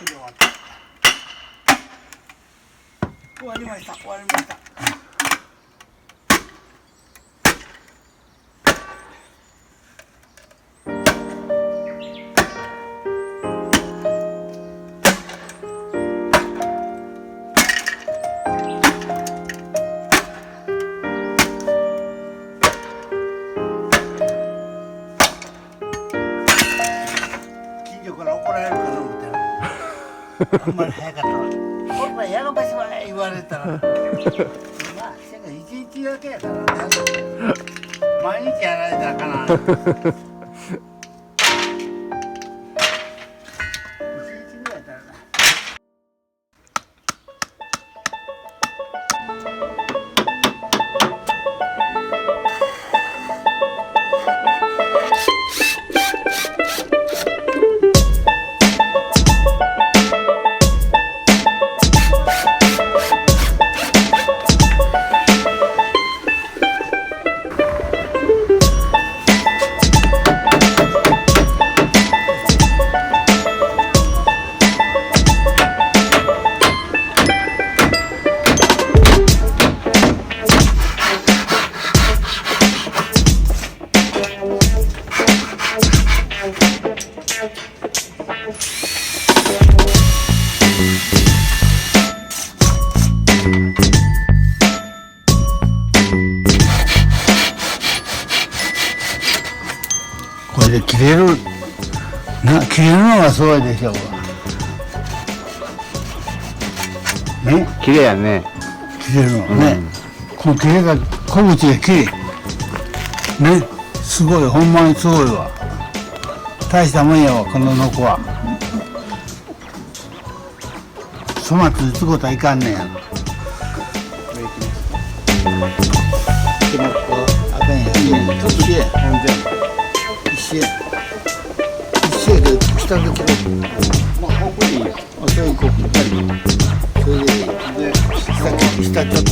終わった。終わりました。終わりました。近所から怒られるかな思ったらあんまり早かったわ。こんなやがましわ言われたらまあせが一日だけやからね。毎日やられたらかな。一日ぐらいだらな。これで切れるのがすごいでしょうね。綺麗やね。切れるのね、この切れが小口がきれいね。すごい、ほんまにすごいわ。大したもんやわ、このノコは。粗末につことはいかんねや。でもこうあかんや。一円ほんで一円で下でこう、まあここでいいよ。それこうぴったり。それでいい。で下ちょっと。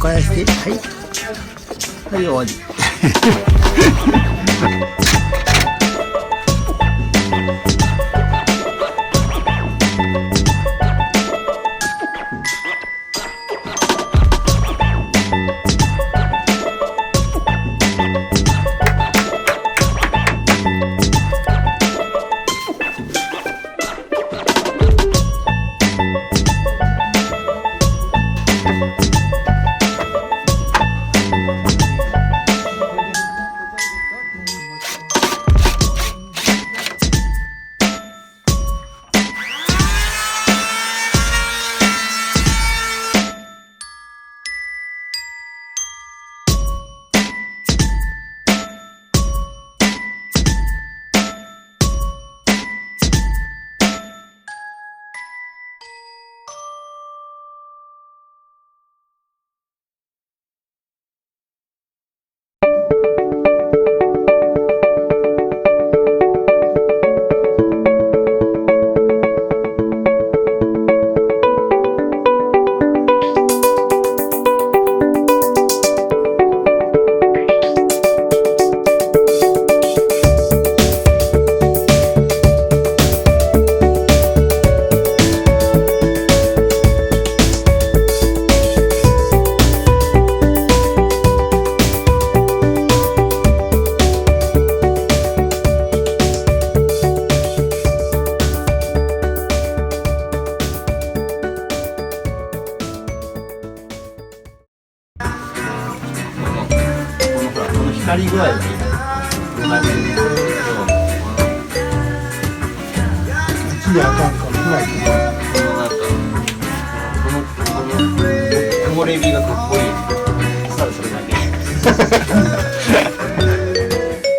返して、はい、はい、終わり。光具合がいい。火あかんか暗い。この木漏れ日がかっこいい。それだけ。